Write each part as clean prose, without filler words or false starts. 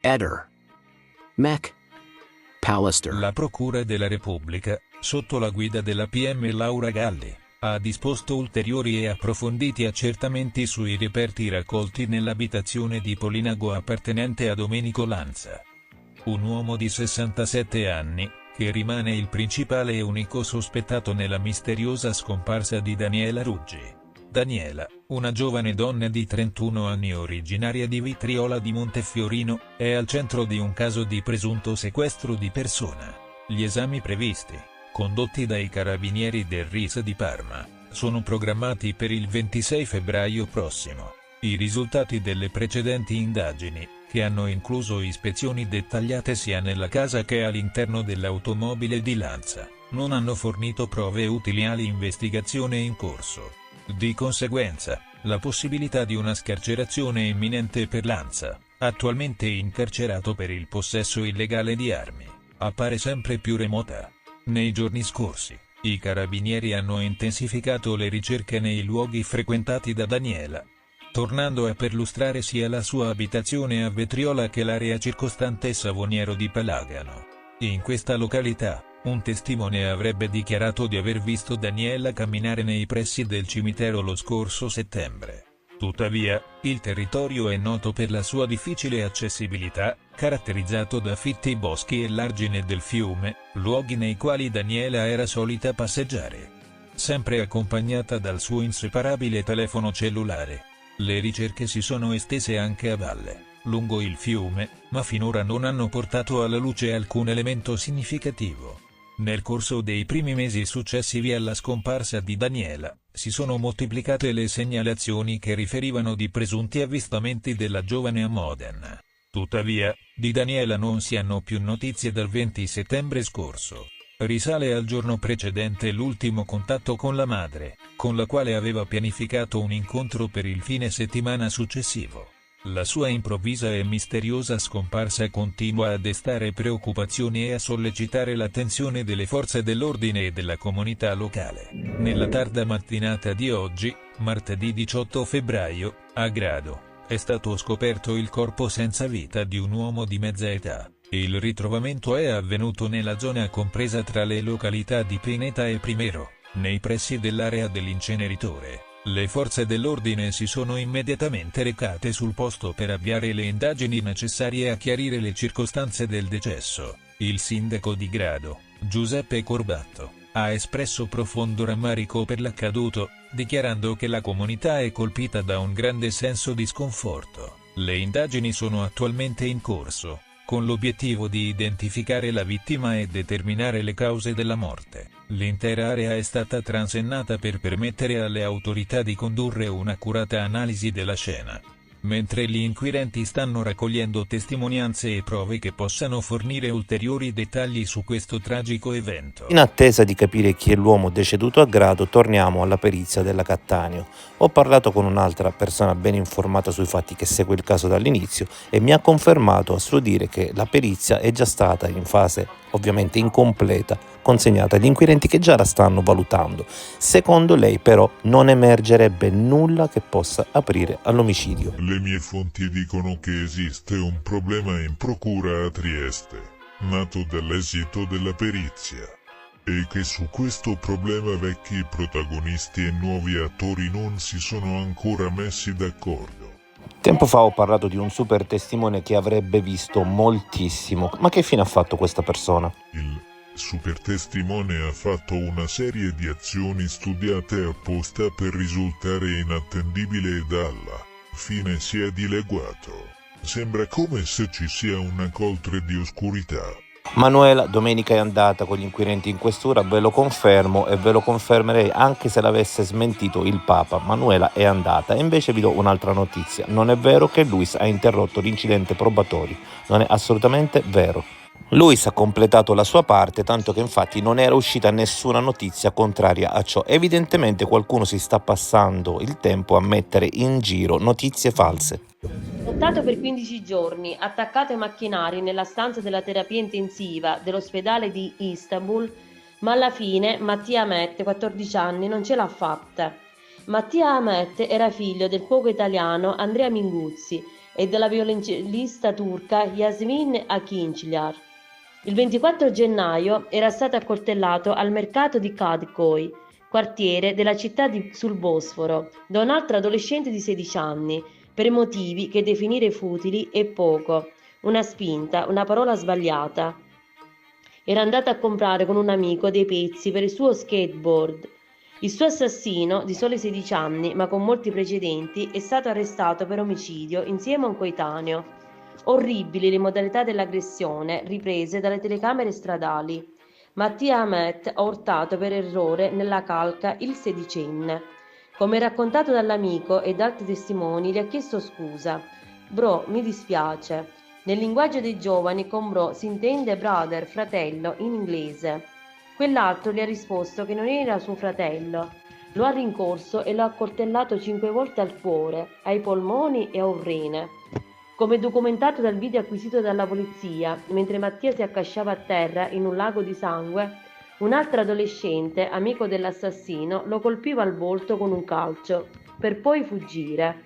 Eder. Mech. Pallister. La Procura della Repubblica, sotto la guida della PM Laura Galli, ha disposto ulteriori e approfonditi accertamenti sui reperti raccolti nell'abitazione di Polinago appartenente a Domenico Lanza. Un uomo di 67 anni, che rimane il principale e unico sospettato nella misteriosa scomparsa di Daniela Ruggi. Daniela, una giovane donna di 31 anni originaria di Vitriola di Montefiorino, è al centro di un caso di presunto sequestro di persona. Gli esami previsti, condotti dai carabinieri del RIS di Parma, sono programmati per il 26 febbraio prossimo. I risultati delle precedenti indagini, che hanno incluso ispezioni dettagliate sia nella casa che all'interno dell'automobile di Lanza, non hanno fornito prove utili all'investigazione in corso. Di conseguenza, la possibilità di una scarcerazione imminente per Lanza, attualmente incarcerato per il possesso illegale di armi, appare sempre più remota. Nei giorni scorsi, i carabinieri hanno intensificato le ricerche nei luoghi frequentati da Daniela, tornando a perlustrare sia la sua abitazione a Vetriola che l'area circostante Savoniero di Palagano. In questa località, un testimone avrebbe dichiarato di aver visto Daniela camminare nei pressi del cimitero lo scorso settembre. Tuttavia, il territorio è noto per la sua difficile accessibilità, caratterizzato da fitti boschi e l'argine del fiume, luoghi nei quali Daniela era solita passeggiare. Sempre accompagnata dal suo inseparabile telefono cellulare. Le ricerche si sono estese anche a valle, lungo il fiume, ma finora non hanno portato alla luce alcun elemento significativo. Nel corso dei primi mesi successivi alla scomparsa di Daniela, si sono moltiplicate le segnalazioni che riferivano di presunti avvistamenti della giovane a Modena. Tuttavia, di Daniela non si hanno più notizie dal 20 settembre scorso. Risale al giorno precedente l'ultimo contatto con la madre, con la quale aveva pianificato un incontro per il fine settimana successivo. La sua improvvisa e misteriosa scomparsa continua a destare preoccupazioni e a sollecitare l'attenzione delle forze dell'ordine e della comunità locale. Nella tarda mattinata di oggi, martedì 18 febbraio, a Grado, è stato scoperto il corpo senza vita di un uomo di mezza età. Il ritrovamento è avvenuto nella zona compresa tra le località di Pineta e Primero, nei pressi dell'area dell'inceneritore. Le forze dell'ordine si sono immediatamente recate sul posto per avviare le indagini necessarie a chiarire le circostanze del decesso. Il sindaco di Grado, Giuseppe Corbatto, ha espresso profondo rammarico per l'accaduto, dichiarando che la comunità è colpita da un grande senso di sconforto. Le indagini sono attualmente in corso, con l'obiettivo di identificare la vittima e determinare le cause della morte. L'intera area è stata transennata per permettere alle autorità di condurre un'accurata analisi della scena, mentre gli inquirenti stanno raccogliendo testimonianze e prove che possano fornire ulteriori dettagli su questo tragico evento. In attesa di capire chi è l'uomo deceduto a Grado, torniamo alla perizia della Cattaneo. Ho parlato con un'altra persona ben informata sui fatti che segue il caso dall'inizio e mi ha confermato a suo dire che la perizia è già stata in fase ovviamente incompleta, consegnata agli inquirenti che già la stanno valutando. Secondo lei però non emergerebbe nulla che possa aprire all'omicidio. Le mie fonti dicono che esiste un problema in procura a Trieste, nato dall'esito della perizia, e che su questo problema vecchi protagonisti e nuovi attori non si sono ancora messi d'accordo. Tempo fa ho parlato di un super testimone che avrebbe visto moltissimo, ma che fine ha fatto questa persona? Il super testimone ha fatto una serie di azioni studiate apposta per risultare inattendibile e alla fine si è dileguato. Sembra come se ci sia una coltre di oscurità. Manuela domenica è andata con gli inquirenti in questura, ve lo confermo e ve lo confermerei anche se l'avesse smentito il Papa. Manuela è andata e invece vi do un'altra notizia. Non è vero che Luis ha interrotto l'incidente probatorio, non è assolutamente vero. Luis ha completato la sua parte, tanto che infatti non era uscita nessuna notizia contraria a ciò. Evidentemente qualcuno si sta passando il tempo a mettere in giro notizie false. Lottato per 15 giorni, attaccato ai macchinari nella stanza della terapia intensiva dell'ospedale di Istanbul, ma alla fine Mattia Amet, 14 anni, non ce l'ha fatta. Mattia Amet era figlio del cuoco italiano Andrea Minguzzi e dalla violoncellista turca Yasmin Akinçiler. Il 24 gennaio era stato accoltellato al mercato di Kadıköy, quartiere della città sul Bosforo, da un altro adolescente di 16 anni, per motivi che definire futili è poco, una spinta, una parola sbagliata. Era andato a comprare con un amico dei pezzi per il suo skateboard. Il suo assassino, di soli 16 anni ma con molti precedenti, è stato arrestato per omicidio insieme a un coetaneo. Orribili le modalità dell'aggressione riprese dalle telecamere stradali. Mattia Ahmet ha urtato per errore nella calca il sedicenne. Come raccontato dall'amico e da altri testimoni, gli ha chiesto scusa. Bro, mi dispiace. Nel linguaggio dei giovani con bro si intende brother, fratello, in inglese. Quell'altro gli ha risposto che non era suo fratello. Lo ha rincorso e lo ha accoltellato 5 volte al cuore, ai polmoni e a un rene. Come documentato dal video acquisito dalla polizia, mentre Mattia si accasciava a terra in un lago di sangue, un altro adolescente, amico dell'assassino, lo colpiva al volto con un calcio, per poi fuggire.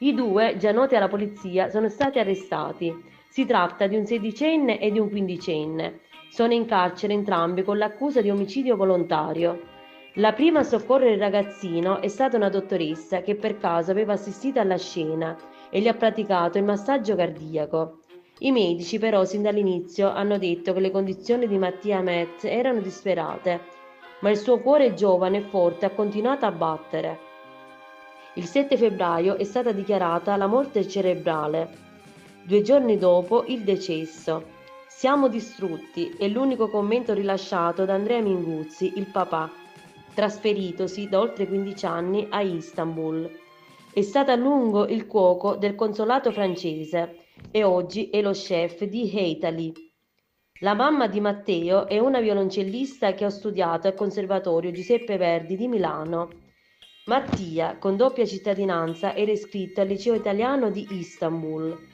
I due, già noti alla polizia, sono stati arrestati. Si tratta di un sedicenne e di un quindicenne. Sono in carcere entrambi con l'accusa di omicidio volontario. La prima a soccorrere il ragazzino è stata una dottoressa che per caso aveva assistito alla scena e gli ha praticato il massaggio cardiaco. I medici però sin dall'inizio hanno detto che le condizioni di Mattia Ahmet erano disperate, ma il suo cuore giovane e forte ha continuato a battere. Il 7 febbraio è stata dichiarata la morte cerebrale. 2 giorni dopo il decesso. Siamo distrutti è l'unico commento rilasciato da Andrea Minguzzi, il papà, trasferitosi da oltre 15 anni a Istanbul. È stato a lungo il cuoco del consolato francese e oggi è lo chef di Heitali. La mamma di Matteo è una violoncellista che ha studiato al Conservatorio Giuseppe Verdi di Milano. Mattia, con doppia cittadinanza, era iscritto al liceo italiano di Istanbul.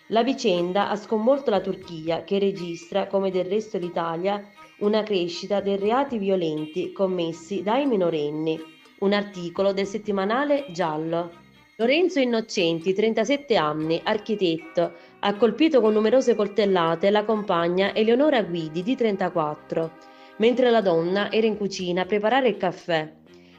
La vicenda ha sconvolto la Turchia, che registra, come del resto l'Italia, una crescita dei reati violenti commessi dai minorenni. Un articolo del settimanale Giallo. Lorenzo Innocenti, 37 anni, architetto, ha colpito con numerose coltellate la compagna Eleonora Guidi, di 34, mentre la donna era in cucina a preparare il caffè.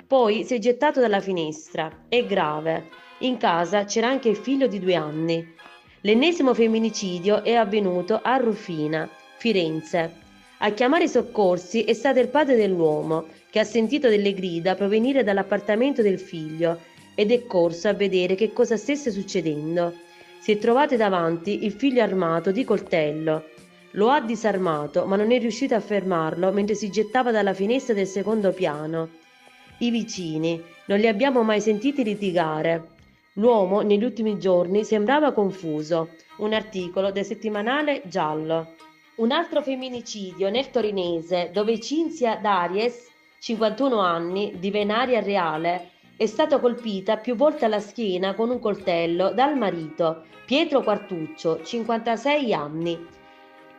Poi si è gettato dalla finestra. È grave. In casa c'era anche il figlio di 2 anni. L'ennesimo femminicidio è avvenuto a Rufina, Firenze. A chiamare i soccorsi è stato il padre dell'uomo, che ha sentito delle grida provenire dall'appartamento del figlio ed è corso a vedere che cosa stesse succedendo. Si è trovato davanti il figlio armato di coltello. Lo ha disarmato, ma non è riuscito a fermarlo mentre si gettava dalla finestra del secondo piano. I vicini non li abbiamo mai sentiti litigare. L'uomo negli ultimi giorni sembrava confuso. Un articolo del settimanale Giallo. Un altro femminicidio nel torinese, dove Cinzia Daries, 51 anni, di Venaria Reale, è stata colpita più volte alla schiena con un coltello dal marito, Pietro Quartuccio, 56 anni.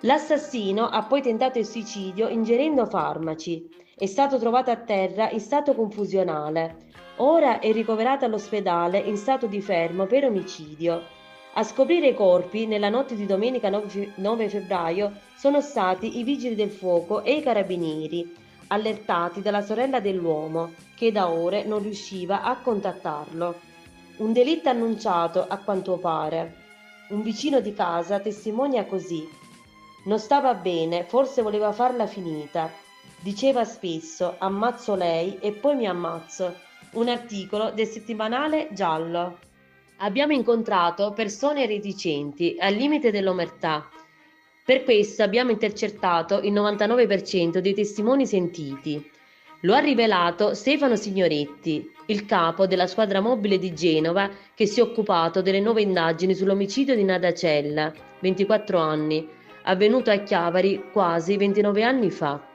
L'assassino ha poi tentato il suicidio ingerendo farmaci. È stato trovato a terra in stato confusionale. Ora è ricoverato all'ospedale in stato di fermo per omicidio. A scoprire i corpi nella notte di domenica 9 febbraio sono stati i vigili del fuoco e i carabinieri, allertati dalla sorella dell'uomo, che da ore non riusciva a contattarlo. Un delitto annunciato, a quanto pare. Un vicino di casa testimonia così. Non stava bene, forse voleva farla finita. Diceva spesso, ammazzo lei e poi mi ammazzo. Un articolo del settimanale Giallo. Abbiamo incontrato persone reticenti, al limite dell'omertà. Per questo abbiamo intercettato il 99% dei testimoni sentiti. Lo ha rivelato Stefano Signoretti, il capo della squadra mobile di Genova che si è occupato delle nuove indagini sull'omicidio di Nada Cella, 24 anni, avvenuto a Chiavari quasi 29 anni fa.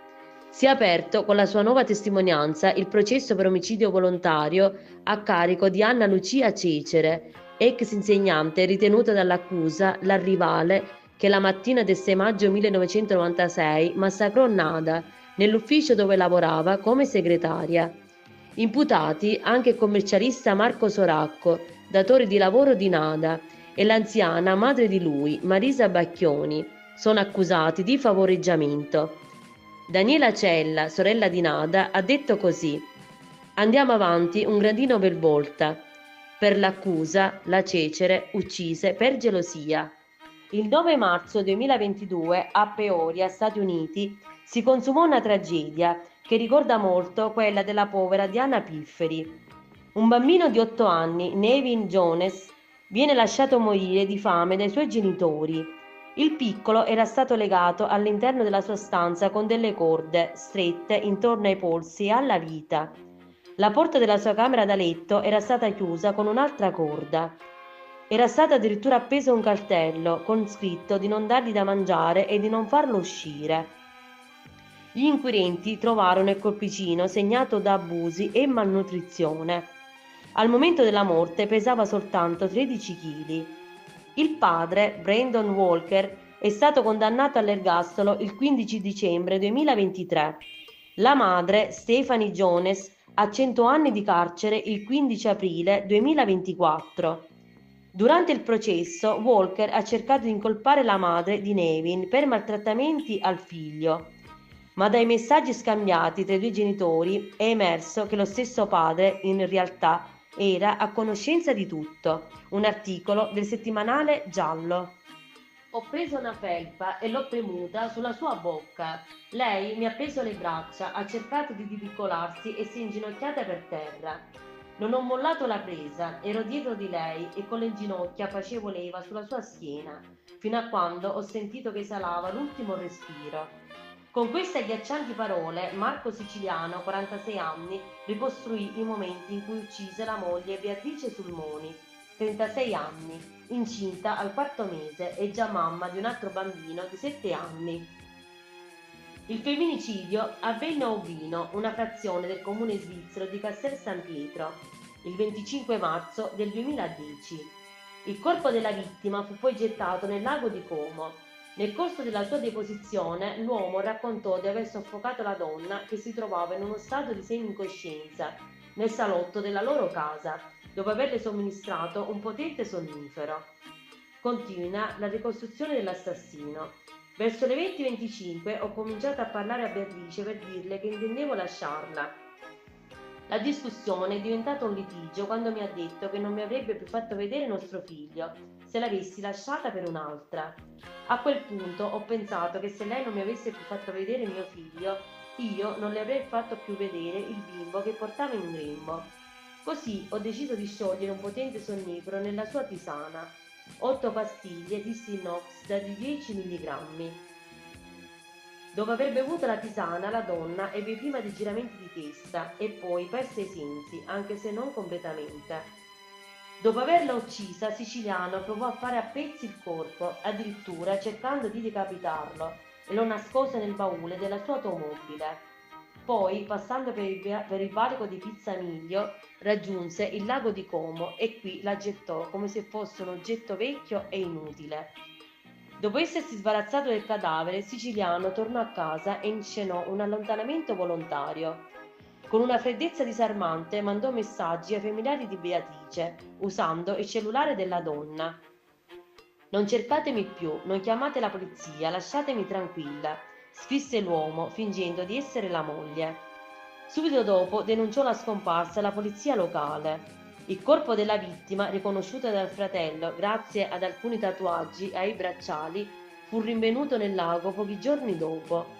Si è aperto con la sua nuova testimonianza il processo per omicidio volontario a carico di Anna Lucia Cecere, ex insegnante ritenuta dall'accusa la rivale che la mattina del 6 maggio 1996 massacrò Nada nell'ufficio dove lavorava come segretaria. Imputati anche il commercialista Marco Soracco, datore di lavoro di Nada, e l'anziana madre di lui, Marisa Bacchioni, sono accusati di favoreggiamento. Daniela Cella, sorella di Nada, ha detto così: andiamo avanti un gradino per volta. Per l'accusa, la Cecere uccise per gelosia. Il 9 marzo 2022 a Peoria, Stati Uniti, si consumò una tragedia che ricorda molto quella della povera Diana Pifferi. Un bambino di 8 anni, Nevin Jones, viene lasciato morire di fame dai suoi genitori. Il piccolo era stato legato all'interno della sua stanza con delle corde strette intorno ai polsi e alla vita. La porta della sua camera da letto era stata chiusa con un'altra corda. Era stato addirittura appeso un cartello con scritto di non dargli da mangiare e di non farlo uscire. Gli inquirenti trovarono il corpicino segnato da abusi e malnutrizione. Al momento della morte pesava soltanto 13 kg. Il padre, Brandon Walker, è stato condannato all'ergastolo il 15 dicembre 2023. La madre, Stephanie Jones, a 100 anni di carcere il 15 aprile 2024. Durante il processo, Walker ha cercato di incolpare la madre di Nevin per maltrattamenti al figlio, ma dai messaggi scambiati tra i due genitori è emerso che lo stesso padre in realtà era a conoscenza di tutto. Un articolo del settimanale Giallo. Ho preso una felpa e l'ho premuta sulla sua bocca. Lei mi ha preso le braccia, ha cercato di divincolarsi e si è inginocchiata per terra. Non ho mollato la presa, ero dietro di lei e con le ginocchia facevo leva sulla sua schiena, fino a quando ho sentito che esalava l'ultimo respiro. Con queste agghiaccianti parole, Marco Siciliano, 46 anni, ricostruì i momenti in cui uccise la moglie Beatrice Sulmoni, 36 anni, incinta al 4º mese e già mamma di un altro bambino di 7 anni. Il femminicidio avvenne a Urbino, una frazione del comune svizzero di Castel San Pietro, il 25 marzo del 2010. Il corpo della vittima fu poi gettato nel lago di Como. Nel corso della sua deposizione, l'uomo raccontò di aver soffocato la donna che si trovava in uno stato di semi-incoscienza nel salotto della loro casa, dopo averle somministrato un potente sonnifero. Continua la ricostruzione dell'assassino. Verso le 20:25 ho cominciato a parlare a Beatrice per dirle che intendevo lasciarla. La discussione è diventata un litigio quando mi ha detto che non mi avrebbe più fatto vedere nostro figlio se l'avessi lasciata per un'altra. A quel punto ho pensato che se lei non mi avesse più fatto vedere mio figlio, io non le avrei fatto più vedere il bimbo che portava in grembo. Così ho deciso di sciogliere un potente sonnifero nella sua tisana. 8 pastiglie di Sinox di 10 mg. Dopo aver bevuto la tisana, la donna ebbe prima dei giramenti di testa e poi perse i sensi, anche se non completamente. Dopo averla uccisa, Siciliano provò a fare a pezzi il corpo, addirittura cercando di decapitarlo, e lo nascose nel baule della sua automobile. Poi, passando per il valico di Pizzamiglio, raggiunse il lago di Como e qui la gettò come se fosse un oggetto vecchio e inutile. Dopo essersi sbarazzato del cadavere, Siciliano tornò a casa e inscenò un allontanamento volontario. Con una freddezza disarmante mandò messaggi ai familiari di Beatrice, usando il cellulare della donna. «Non cercatemi più, non chiamate la polizia, lasciatemi tranquilla», scrisse l'uomo, fingendo di essere la moglie. Subito dopo denunciò la scomparsa alla polizia locale. Il corpo della vittima, riconosciuto dal fratello grazie ad alcuni tatuaggi ai bracciali, fu rinvenuto nel lago pochi giorni dopo.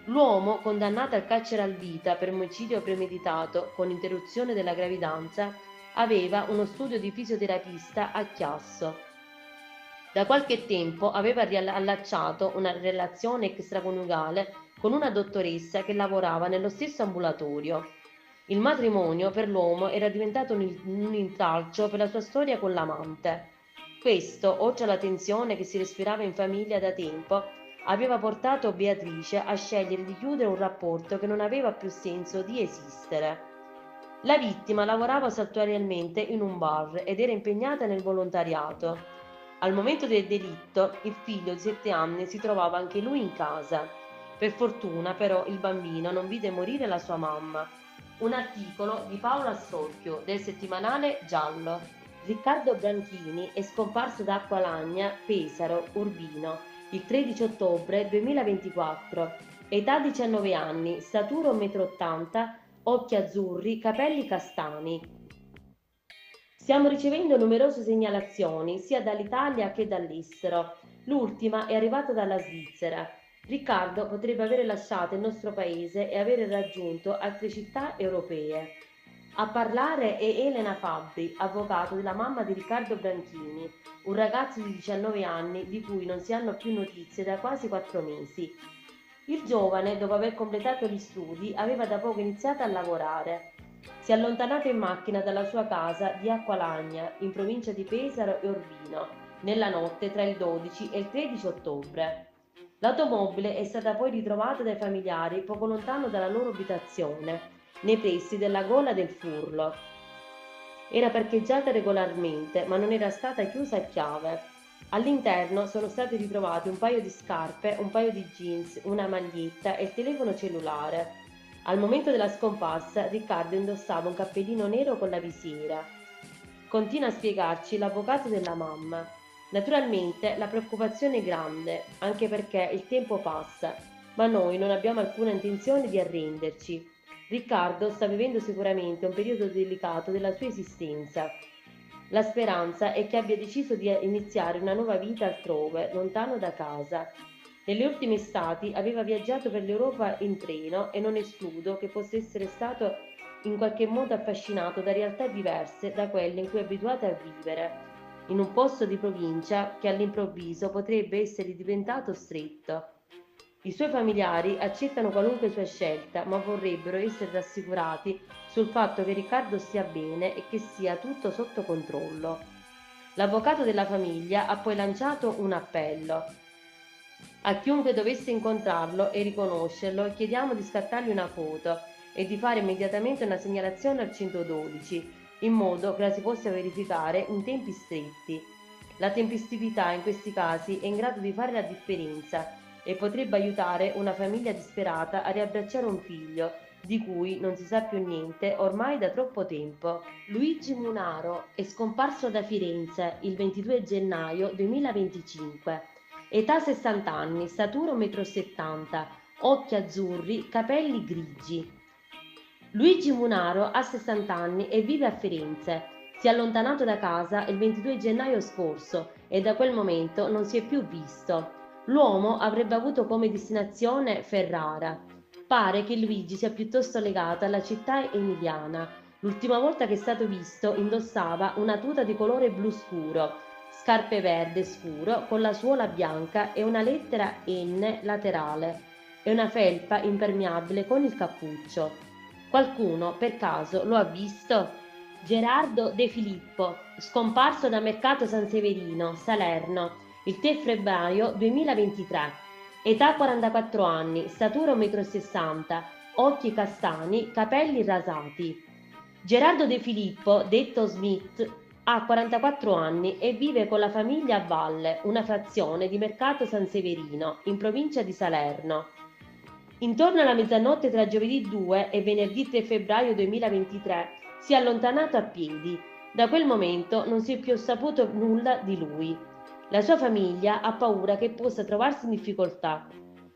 L'uomo, condannato al carcere a vita per omicidio premeditato con interruzione della gravidanza, aveva uno studio di fisioterapista a Chiasso. Da qualche tempo aveva allacciato una relazione extraconiugale con una dottoressa che lavorava nello stesso ambulatorio. Il matrimonio per l'uomo era diventato un intralcio per la sua storia con l'amante. Questo, oltre alla tensione che si respirava in famiglia da tempo, aveva portato Beatrice a scegliere di chiudere un rapporto che non aveva più senso di esistere. La vittima lavorava saltuariamente in un bar ed era impegnata nel volontariato. Al momento del delitto, il figlio di 7 anni si trovava anche lui in casa. Per fortuna, però, il bambino non vide morire la sua mamma. Un articolo di Paola Storchio del settimanale Giallo. Riccardo Branchini è scomparso da Acqualagna, Pesaro, Urbino, il 13 ottobre 2024, età 19 anni, statura 1,80 m, occhi azzurri, capelli castani. Stiamo ricevendo numerose segnalazioni sia dall'Italia che dall'estero. L'ultima è arrivata dalla Svizzera. Riccardo potrebbe avere lasciato il nostro paese e avere raggiunto altre città europee. A parlare è Elena Fabbri, avvocato della mamma di Riccardo Branchini, un ragazzo di 19 anni di cui non si hanno più notizie da quasi 4 mesi. Il giovane, dopo aver completato gli studi, aveva da poco iniziato a lavorare. Si è allontanato in macchina dalla sua casa di Acqualagna, in provincia di Pesaro e Urbino, nella notte tra il 12 e il 13 ottobre. L'automobile è stata poi ritrovata dai familiari poco lontano dalla loro abitazione, nei pressi della gola del Furlo. Era parcheggiata regolarmente, ma non era stata chiusa a chiave. All'interno sono stati ritrovati un paio di scarpe, un paio di jeans, una maglietta e il telefono cellulare. Al momento della scomparsa, Riccardo indossava un cappellino nero con la visiera. Continua a spiegarci l'avvocato della mamma. Naturalmente la preoccupazione è grande, anche perché il tempo passa, ma noi non abbiamo alcuna intenzione di arrenderci. Riccardo sta vivendo sicuramente un periodo delicato della sua esistenza. La speranza è che abbia deciso di iniziare una nuova vita altrove, lontano da casa. Nelle ultime estati aveva viaggiato per l'Europa in treno e non escludo che possa essere stato in qualche modo affascinato da realtà diverse da quelle in cui è abituato a vivere, in un posto di provincia che all'improvviso potrebbe essere diventato stretto. I suoi familiari accettano qualunque sua scelta, ma vorrebbero essere rassicurati sul fatto che Riccardo stia bene e che sia tutto sotto controllo. L'avvocato della famiglia ha poi lanciato un appello. A chiunque dovesse incontrarlo e riconoscerlo, chiediamo di scattargli una foto e di fare immediatamente una segnalazione al 112, in modo che la si possa verificare in tempi stretti. La tempestività in questi casi è in grado di fare la differenza e potrebbe aiutare una famiglia disperata a riabbracciare un figlio di cui non si sa più niente ormai da troppo tempo. Luigi Munaro è scomparso da Firenze il 22 gennaio 2025, età 60 anni, statura 1,70 m, occhi azzurri, capelli grigi. Luigi Munaro ha 60 anni e vive a Firenze. Si è allontanato da casa il 22 gennaio scorso e da quel momento non si è più visto. L'uomo avrebbe avuto come destinazione Ferrara. Pare che Luigi sia piuttosto legato alla città emiliana. L'ultima volta che è stato visto indossava una tuta di colore blu scuro, scarpe verde scuro con la suola bianca e una lettera N laterale e una felpa impermeabile con il cappuccio. Qualcuno per caso lo ha visto? Gerardo De Filippo, scomparso da Mercato San Severino, Salerno, il 3 febbraio 2023, età 44 anni, statura 1,60 m, occhi castani, capelli rasati. Gerardo De Filippo, detto Smith, ha 44 anni e vive con la famiglia a Valle, una frazione di Mercato San Severino, in provincia di Salerno. Intorno alla mezzanotte tra giovedì 2 e venerdì 3 febbraio 2023 si è allontanato a piedi. Da quel momento non si è più saputo nulla di lui. La sua famiglia ha paura che possa trovarsi in difficoltà.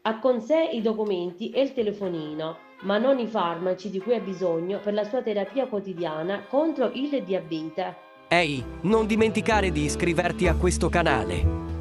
Ha con sé i documenti e il telefonino, ma non i farmaci di cui ha bisogno per la sua terapia quotidiana contro il diabete. Ehi, non dimenticare di iscriverti a questo canale.